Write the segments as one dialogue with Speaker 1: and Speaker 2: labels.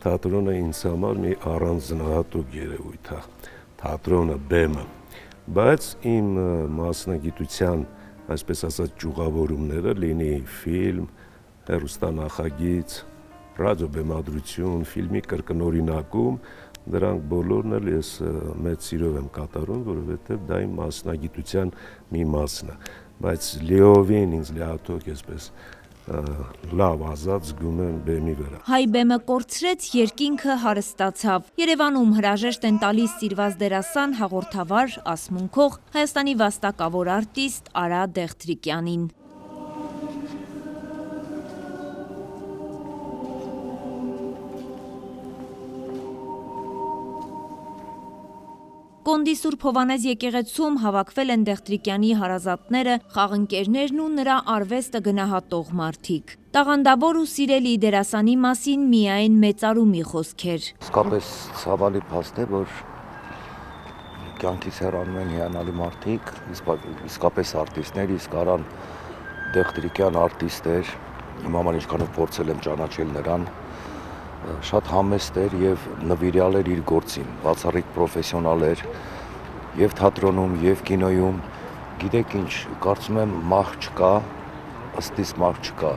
Speaker 1: թատրոնը ինձ համար մի առանձնահատուկ երևույթ է, թատրոնը, բեմը, բայց իմ մասնագիտության, այսպես ասած, ճյուղավորումները լինի ֆիլմ, հեռուստանախագիծ, ռադիոբեմադրություն, ֆիլմի կրկնօրինակում, դրանք բոլորն էլ ես մեծ սիրով եմ կատարում, որովհետև դա իմ մասնագիտության մի մասն է, բայց լիովին ինձ լիաթոք այսպես լավ ազատ զգում եմ բեմի վրա։
Speaker 2: Հայ բեմը կորցրեց, երկինքը հարստացավ։ Երևանում հրաժեշտ են տալիս սիրված դերասան, հաղորդավար, ասմունքող, Հայաստանի վաստակավոր արտիստ Արա Դեղտրիկյանին։ Կոնդի Սուրբ Հովհաննես եկեղեցում հավաքվել են Դեղտրիկյանի հարազատները, խաղընկերներն ու նրա արվեստը գնահատող մարդիկ։ Տաղանդավոր ու սիրելի դերասանի մասին միայն մեծարումի խոսքեր։
Speaker 3: Իսկապես ցավալի փաստ է, որ կյանքից հեռանում են հիանալի մարդիկ, իսկապես արտիստներ, իսկ Արան Դեղտրիկյան արտիստ էր, իմ համար ինչքանով փորձել եմ ճանաչել նրան, շատ համեստ էր եւ նվիրյալ էր իր գործին, բացառիկ պրոֆեսիոնալ էր եւ թատրոնում եւ կինոյում, գիտեք ինչ, կարծում եմ մահ չկա, ըստ իս մահ չկա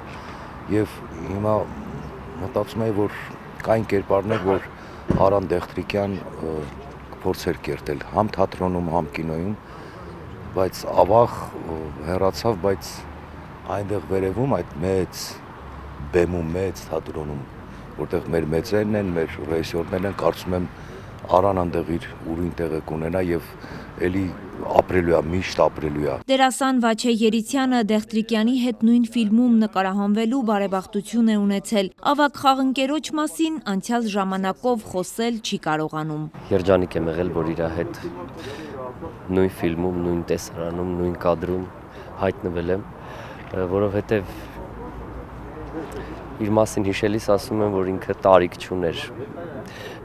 Speaker 3: եւ հիմա մտածում եմ, որ կային կերպարներ, որ Արան Դեղտրիկյան փորձեր կերտել համ թատրոնում, համ կինոյում, բայց ավաղ հեռացավ, բայց այնտեղ վերևում այդ մեծ բեմում, մեծ թատրոնում, որտեղ մեր մեծերն են, մեր ռեժիսորներն են, կարծում եմ Արան այնտեղ իր ուրույն տեղը կունենա եւ էլի ապրելու է, միշտ ապրելու է։
Speaker 2: Դերասան Վաչե Երիցյանը Դեղտրիկյանի հետ նույն ֆիլմում նկարահանվելու բարեբախտություն է ունեցել։ Ավագ խաղընկերոջ մասին անցյալ ժամանակով խոսել չի կարողանում։
Speaker 4: Երջանիկ եմ եղել, որ իր հետ նույն ֆիլմում, նույն տեսարանում, նույն կադրում հայտնվել եմ, որովհետև իր մասին հիշելիս ասում եմ, որ ինքը տարիք չուներ։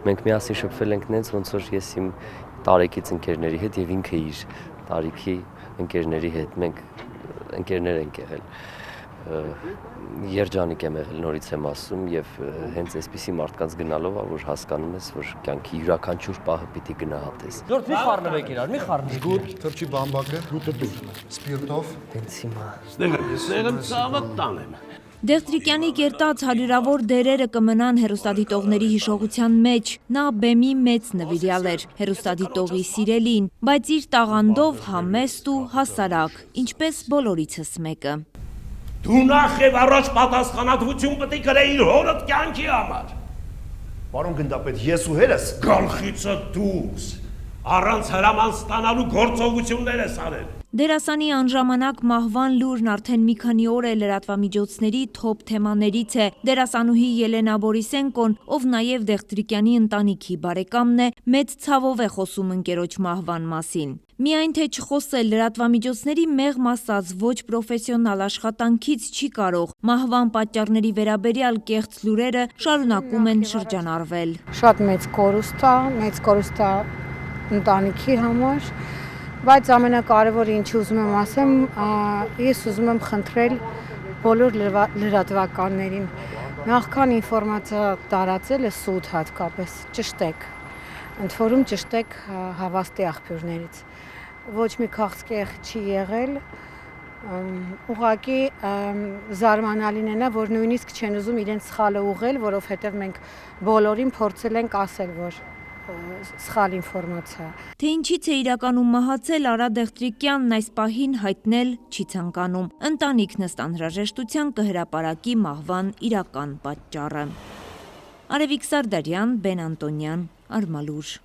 Speaker 4: Մենք միասին շփվել ենք նենց, ոնց որ ես իմ տարեկից ընկերների հետ եւ ինքը իր տարիքի ընկերների հետ, մենք ընկերներ ենք եղել։ Երջանիկ եմ եղել, նորից եմ ասում, եւ հենց այսպիսի մարդկանց գնալով է, որ հասկանում ես, որ կյանքի յուրաքանչյուր պահը պիտի գնահատես։
Speaker 5: Դուրս մի խառնվեք իրար, մի խառնվեք։
Speaker 6: Գուտ, թրջի բամբակը, սպիրտով։
Speaker 4: Տենց հիմա։
Speaker 1: Ստեղեմ ցավը տանեմ։
Speaker 2: Դեղտրիկյանի կերտած հարյուրավոր դերերը կմնան հեռուստադիտողների հիշողության մեջ, նա բեմի մեծ նվիրյալ էր, հեռուստադիտողի սիրելին, բայց իր տաղանդով համեստ ու հասարակ, ինչպես բոլորիցս մեկը։
Speaker 7: Դու նախ եւ առաջ պատասխանատվություն պետք է կրեիր հորդ կյանքի համար։
Speaker 6: Պարոն գնդապետ, ես ու հերս
Speaker 7: Գլխիցը դուրս, առանց հրաման ստանալու գործողություններ ես արել։
Speaker 2: Դերասանի անժամանակ մահվան լուրն արդեն մի քանի օր է լրատվամիջոցների թոփ թեմաներից է։ Դերասանուհի Ելենա Բորիսենկոն, ով նաև Դեղտրիկյանի ընտանիքի բարեկամն է, մեծ ցավով է խոսում ընկերոջ մահվան մասին։ Միայն թե չխոսել լրատվամիջոցների մեղմ ասած ոչ պրոֆեսիոնալ աշխատանքից չի կարող, մահվան պատճառների վերաբերյալ կեղծ լուրերը շարունակում են շրջանառվել։
Speaker 8: Շատ մեծ կորուստ է ընտանիքի համար, բայց ամենակարևորը ինչ ուզում եմ ասեմ, ես ուզում եմ խնդրել բոլոր լրատվականներին, նախքան ինֆորմացիա տարածելը սուտ հատկապես, ճշտեք, ընդ որում ճշտեք հավաստի աղբյուրներից, ոչ մի քաղցկեղ չի եղել, ուղղակի զարմանալին է նա, որ նույնիսկ չեն ուզում իրենց սխալը ուղղել, որովհետև մենք բոլորին փորձել ենք ասել, որ սխալ ինֆորմացիա։
Speaker 2: Թե ինչից է իրականում մահացել Արա Դեղտրիկյանն այս պահին հայտնել չի ցանկանում։ Ընտանիքն ըստ անհրաժեշտության կհրապարակի մահվան իրական պատճառը։ Արևիկ Սարդարյան, Բեն Անտոնյան, Արմալուր։